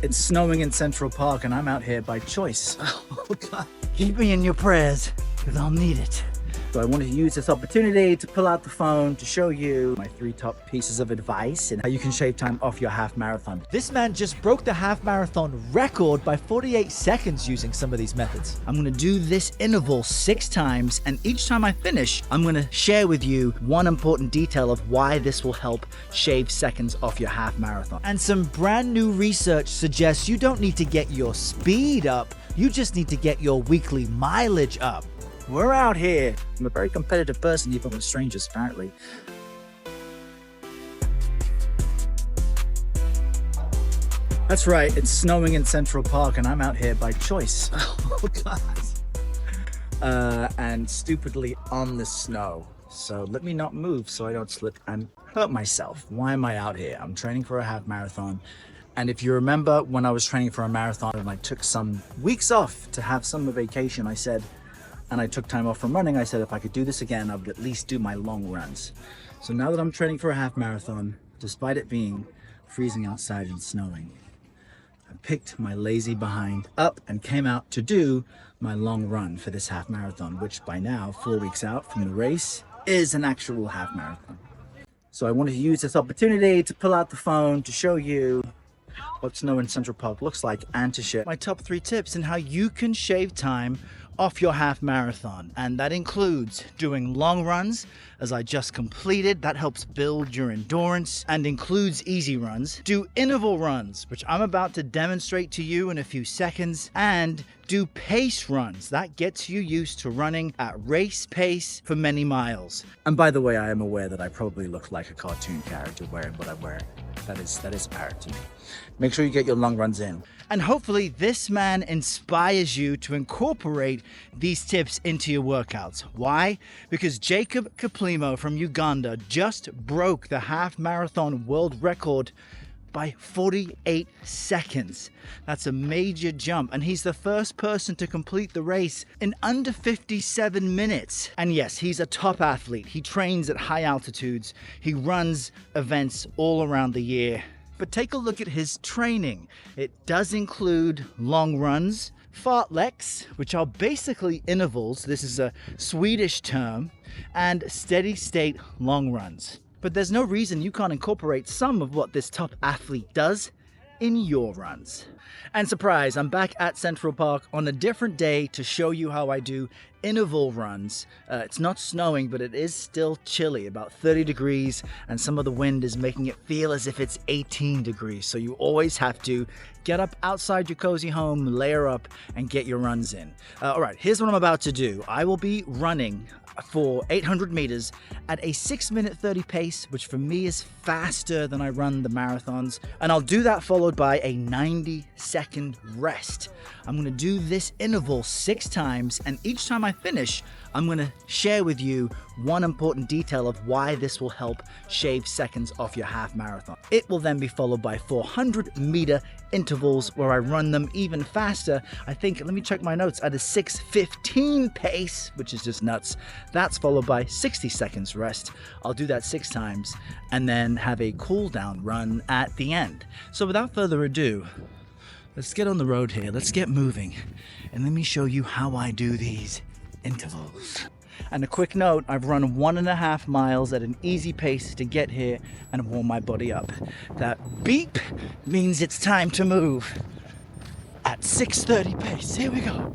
it's snowing in Central Park and I'm out here by choice. Oh God. Keep me in your prayers, because I'll need it. So I wanted to use this opportunity to pull out the phone to show you my 3 top pieces of advice and how you can shave time off your half marathon. This man just broke the half marathon record by 48 seconds using some of these methods. I'm gonna do this interval 6 times, and each time I finish, I'm gonna share with you one important detail of why this will help shave seconds off your half marathon. And some brand new research suggests you don't need to get your speed up, you just need to get your weekly mileage up. We're out here. I'm a very competitive person, even with strangers, apparently. That's right, it's snowing in Central Park and I'm out here by choice. Oh God. And stupidly on the snow. So let me not move so I don't slip and hurt myself. Why am I out here? I'm training for a half marathon. And if you remember when I was training for a marathon and I took some weeks off to have summer vacation, and I took time off from running, I said if I could do this again, I would at least do my long runs. So now that I'm training for a half marathon, despite it being freezing outside and snowing, I picked my lazy behind up and came out to do my long run for this half marathon, which by now, 4 weeks out from the race, is an actual half marathon. So I wanted to use this opportunity to pull out the phone to show you what snow in Central Park looks like and to share My top 3 tips in how you can shave time off your half marathon, and that includes doing long runs as I just completed. That helps build your endurance and includes easy runs. Do interval runs, which I'm about to demonstrate to you in a few seconds, and do pace runs. That gets you used to running at race pace for many miles. And by the way, I am aware that I probably look like a cartoon character wearing what I'm wearing. That is apparent to me. Make sure you get your long runs in. And hopefully this man inspires you to incorporate these tips into your workouts. Why? Because Jacob Kiplimo from Uganda just broke the half marathon world record by 48 seconds. That's a major jump, and he's the first person to complete the race in under 57 minutes. And yes, he's a top athlete. He trains at high altitudes. He runs events all around the year. But take a look at his training. It does include long runs, fartleks, which are basically intervals. This is a Swedish term, and steady state long runs. But there's no reason you can't incorporate some of what this top athlete does in your runs. And surprise, I'm back at Central Park on a different day to show you how I do interval runs. It's not snowing, but it is still chilly, about 30 degrees, and some of the wind is making it feel as if it's 18 degrees. So you always have to get up outside your cozy home, layer up, and get your runs in. All right, here's what I'm about to do. I will be running for 800 meters at a 6-minute 30 pace, which for me is faster than I run the marathons. And I'll do that followed by a 90-second rest. I'm gonna do this interval 6 times, and each time I finish, I'm gonna share with you one important detail of why this will help shave seconds off your half marathon. It will then be followed by 400-meter intervals where I run them even faster. I think, let me check my notes, at a 6:15 pace, which is just nuts. That's followed by 60 seconds rest. I'll do that 6 times and then have a cool down run at the end. So without further ado, let's get on the road here. Let's get moving. And let me show you how I do these intervals. And a quick note, I've run 1.5 miles at an easy pace to get here and warm my body up. That beep means it's time to move at 6:30 pace. Here we go.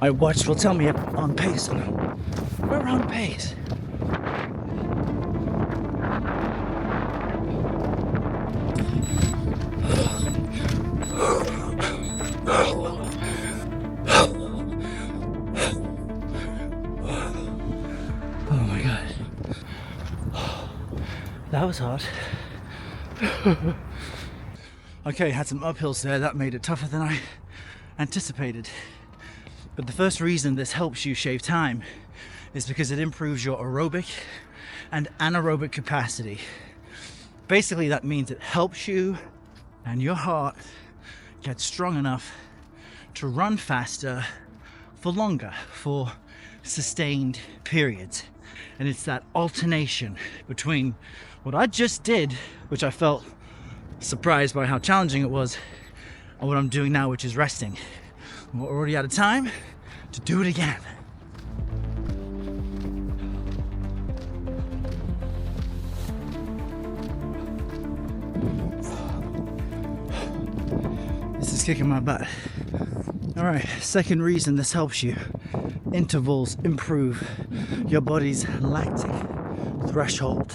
My watch will tell me I'm on pace. We're on pace. Oh my God. That was hard. Okay, had some uphills there. That made it tougher than I anticipated. But the first reason this helps you shave time is because it improves your aerobic and anaerobic capacity. Basically, that means it helps you and your heart get strong enough to run faster for longer, for sustained periods. And it's that alternation between what I just did, which I felt surprised by how challenging it was, and what I'm doing now, which is resting. And we're already out of time to do it again. This is kicking my butt. All right, second reason this helps you. Intervals improve your body's lactic threshold.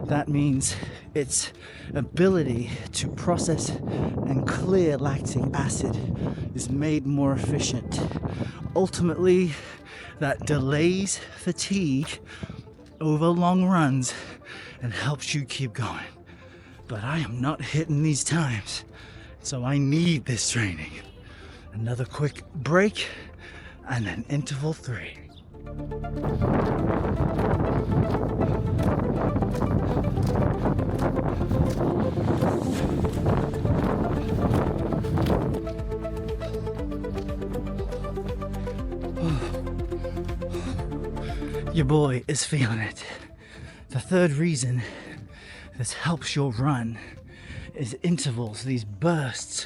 That means its ability to process and clear lactic acid is made more efficient. Ultimately, that delays fatigue over long runs and helps you keep going. But I am not hitting these times, so I need this training. Another quick break and then interval 3. Your boy is feeling it. The third reason this helps your run is intervals. These bursts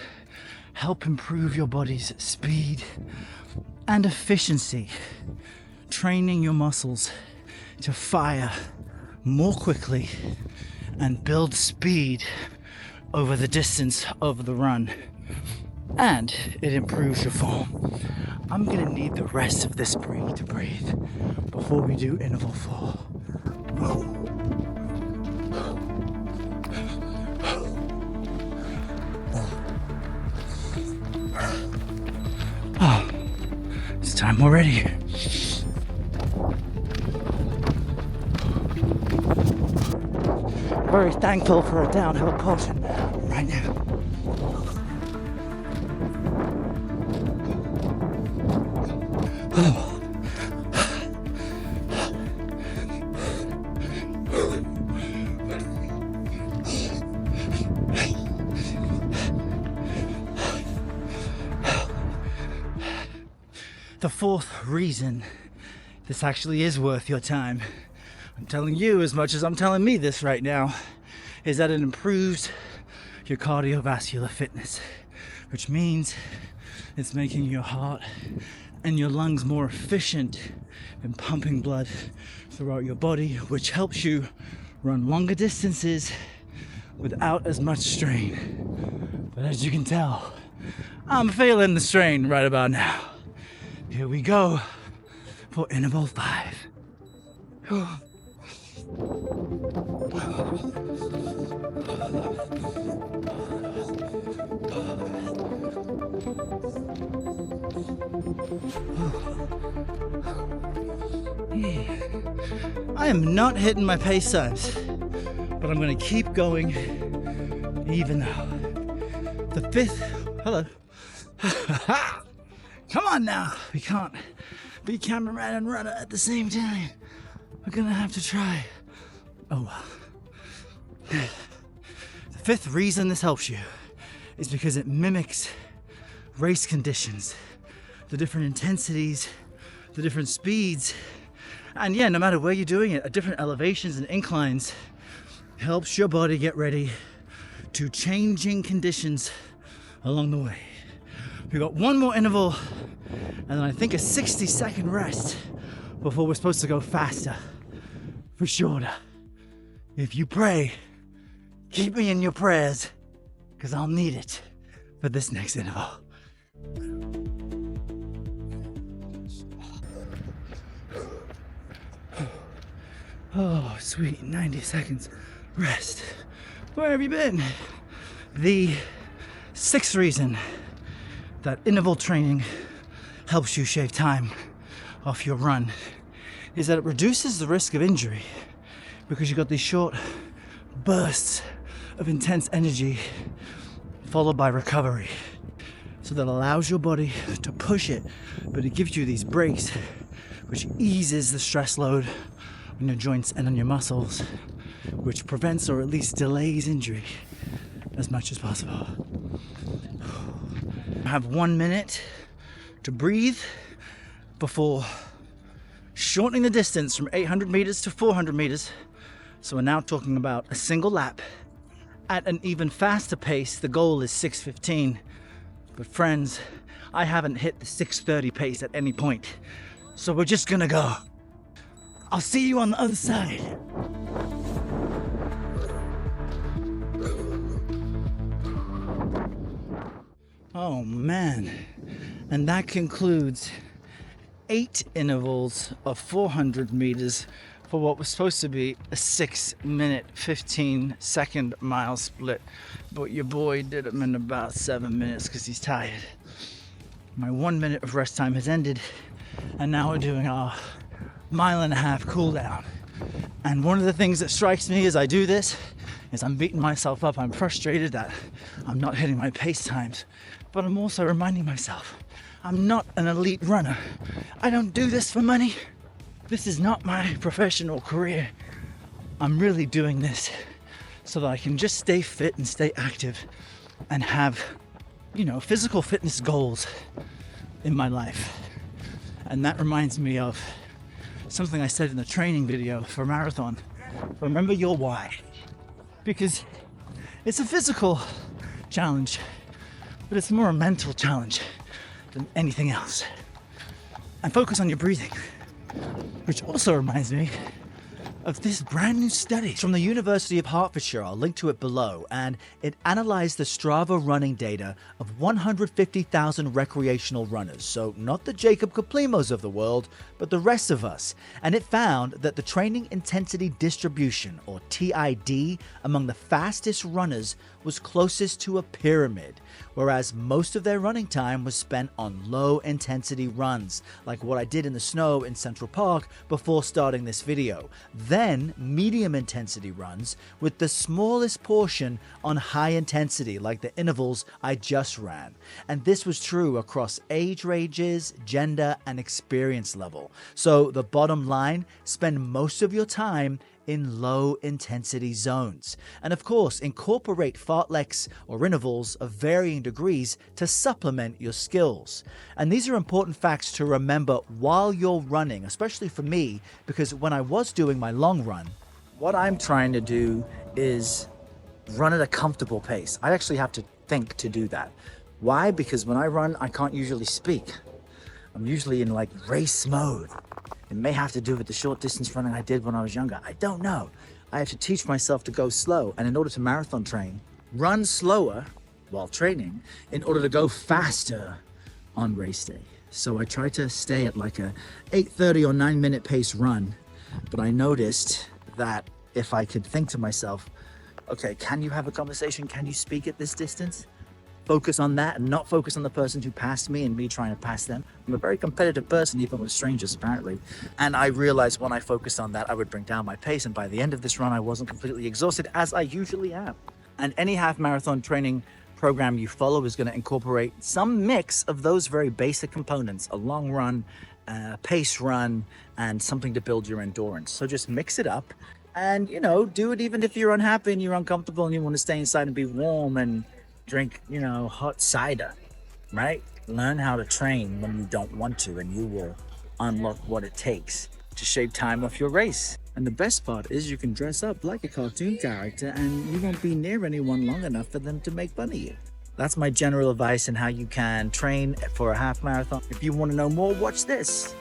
help improve your body's speed and efficiency, training your muscles to fire more quickly and build speed over the distance of the run. And it improves your form. I'm gonna need the rest of this break to breathe before we do interval 4. Oh, it's time already. Very thankful for a downhill portion right now. The fourth reason this actually is worth your time, I'm telling you as much as I'm telling me this right now, is that it improves your cardiovascular fitness, which means it's making your heart and your lungs more efficient in pumping blood throughout your body, which helps you run longer distances without as much strain. But as you can tell, I'm feeling the strain right about now. Here we go for interval 5. I am not hitting my pace times, but I'm going to keep going even though. The fifth, hello. Come on now, we can't be cameraman and runner at the same time. We're gonna have to try. Oh well. The fifth reason this helps you is because it mimics race conditions, the different intensities, the different speeds, and yeah, no matter where you're doing it, at different elevations and inclines, helps your body get ready to changing conditions along the way. We've got one more interval and then I think a 60-second rest before we're supposed to go faster, for shorter. If you pray, keep me in your prayers, because I'll need it for this next interval. Oh, sweet, 90 seconds rest. Where have you been? The sixth reason that interval training helps you shave time off your run is that it reduces the risk of injury because you've got these short bursts of intense energy followed by recovery. So that allows your body to push it, but it gives you these breaks which eases the stress load on your joints and on your muscles, which prevents or at least delays injury as much as possible. I have 1 minute to breathe before shortening the distance from 800 meters to 400 meters. So we're now talking about a single lap at an even faster pace. The goal is 6:15. But friends, I haven't hit the 6:30 pace at any point. So we're just gonna go. I'll see you on the other side. Oh man, and that concludes 8 intervals of 400 meters for what was supposed to be a 6-minute, 15-second mile split. But your boy did them in about 7 minutes because he's tired. My 1 minute of rest time has ended, and now we're doing our 1.5 mile cool down. And one of the things that strikes me as I do this is I'm beating myself up. I'm frustrated that I'm not hitting my pace times, but I'm also reminding myself I'm not an elite runner. I don't do this for money. This is not my professional career. I'm really doing this so that I can just stay fit and stay active and have, physical fitness goals in my life. And that reminds me of something I said in the training video for a marathon. Remember your why. Because it's a physical challenge, but it's more a mental challenge than anything else. And focus on your breathing, which also reminds me of this brand new study from the University of Hertfordshire. I'll link to it below, and it analyzed the Strava running data of 150,000 recreational runners, so not the Jacob Kaplimos of the world, but the rest of us. And it found that the training intensity distribution, or TID, among the fastest runners was closest to a pyramid, whereas most of their running time was spent on low intensity runs, like what I did in the snow in Central Park before starting this video. Then medium intensity runs, with the smallest portion on high intensity, like the intervals I just ran. And this was true across age ranges, gender, and experience level. So the bottom line, spend most of your time in low intensity zones. And of course, incorporate fartleks or intervals of varying degrees to supplement your skills. And these are important facts to remember while you're running, especially for me, because when I was doing my long run, What I'm trying to do is run at a comfortable pace. I actually have to think to do that. Why? Because when I run, I can't usually speak. I'm usually in like race mode. It may have to do with the short distance running I did when I was younger. I don't know. I have to teach myself to go slow. And in order to marathon train, run slower while training in order to go faster on race day. So I try to stay at like a 8:30 or 9-minute pace run. But I noticed that if I could think to myself, okay, can you have a conversation? Can you speak at this distance? Focus on that and not focus on the person who passed me and me trying to pass them. I'm a very competitive person, even with strangers, apparently. And I realized when I focused on that, I would bring down my pace. And by the end of this run, I wasn't completely exhausted, as I usually am. And any half marathon training program you follow is going to incorporate some mix of those very basic components: a long run, pace run, and something to build your endurance. So just mix it up and, do it even if you're unhappy and you're uncomfortable and you want to stay inside and be warm and drink, hot cider, right? Learn how to train when you don't want to, and you will unlock what it takes to shave time off your race. And the best part is you can dress up like a cartoon character and you won't be near anyone long enough for them to make fun of you. That's my general advice on how you can train for a half marathon. If you want to know more, watch this.